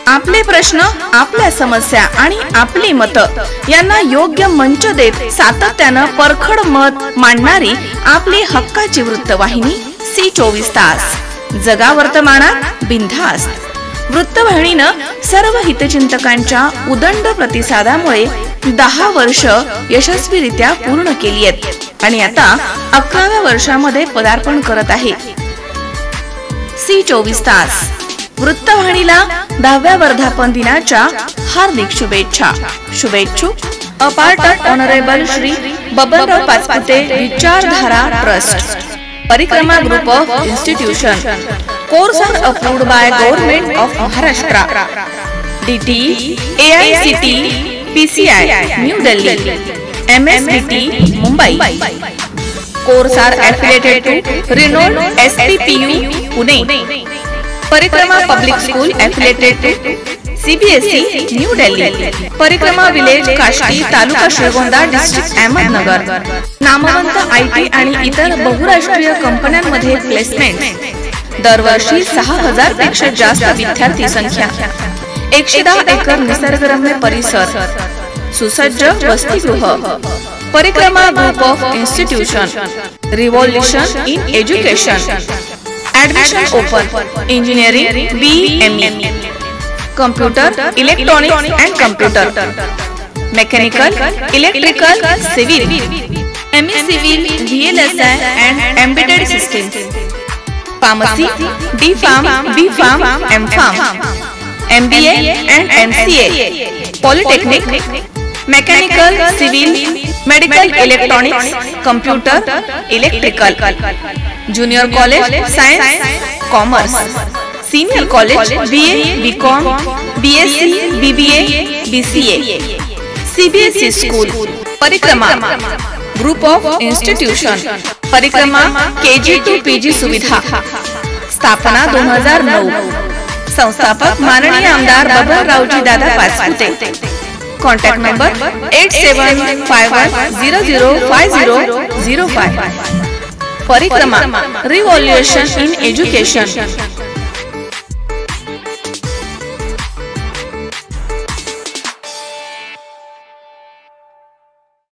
आपले प्रश्न, आपल्या समस्या आणि आपली मतं यांना योग्य मंच देत सातत्यानं परखड मत मांडणारी आपली हक्काची वृत्तवाहिनी C24 तास. जगा वर्तमानात बिनधास्त. वृत्तवाहिनीनं सर्व हितचिंतकांच्या उदंड प्रतिसादामुळे 10 वर्ष यशस्वीरित्या पूर्ण केली आहेत आणि आता 11व्या वर्षामध्ये पदार्पण करत आहे. C24 तास वृत्तवाहिनीला 10व्या वर्धापन दिनाच्या हार्दिक शुभेच्छा. शुभेच्छुक apart honourable Shri Babanrao Pachpute Vichardhara trust, Parikrama group of institution. Course are approved by government of Maharashtra. DT AICT PCI new Delhi, MSBT Mumbai. Course are affiliated to रिनोल्ड SPPU Pune. Parikrama public school affiliated to CBSE new Delhi. Parikrama village Kashti, taluka Shrigonda, district Ahmednagar. नामवंत IT आणि इतर बहुराष्ट्रीय कंपन्यांमध्ये placement. दरवर्षी 6000 पेक्षा जास्त विद्यार्थी संख्या. 110 एकर निसर्गरम्य परिसर, सुसज्ज वसतिगृह. परिक्रमा group of institution. Revolution in education. Admission open. Engineering BME, computer electronics and computer, mechanical electrical civil, ME civil, VLSI and embedded systems. Pharmacy, D.Pharm, B.Pharm, M.Pharm, MBA and MCA. Polytechnic, mechanical civil, medical electronics, computer electrical. Junior college science commerce. Senior college BA BCom BSc BBA BCA. CBSE school. परिक्रमा group of institution. परिक्रमा KG to PG सुविधा. स्थापना 2009. संस्थापक माननीय आमदार बबनरावजी दादा Pachpute. Contact number 8751005005. परिक्रमा revolution in education.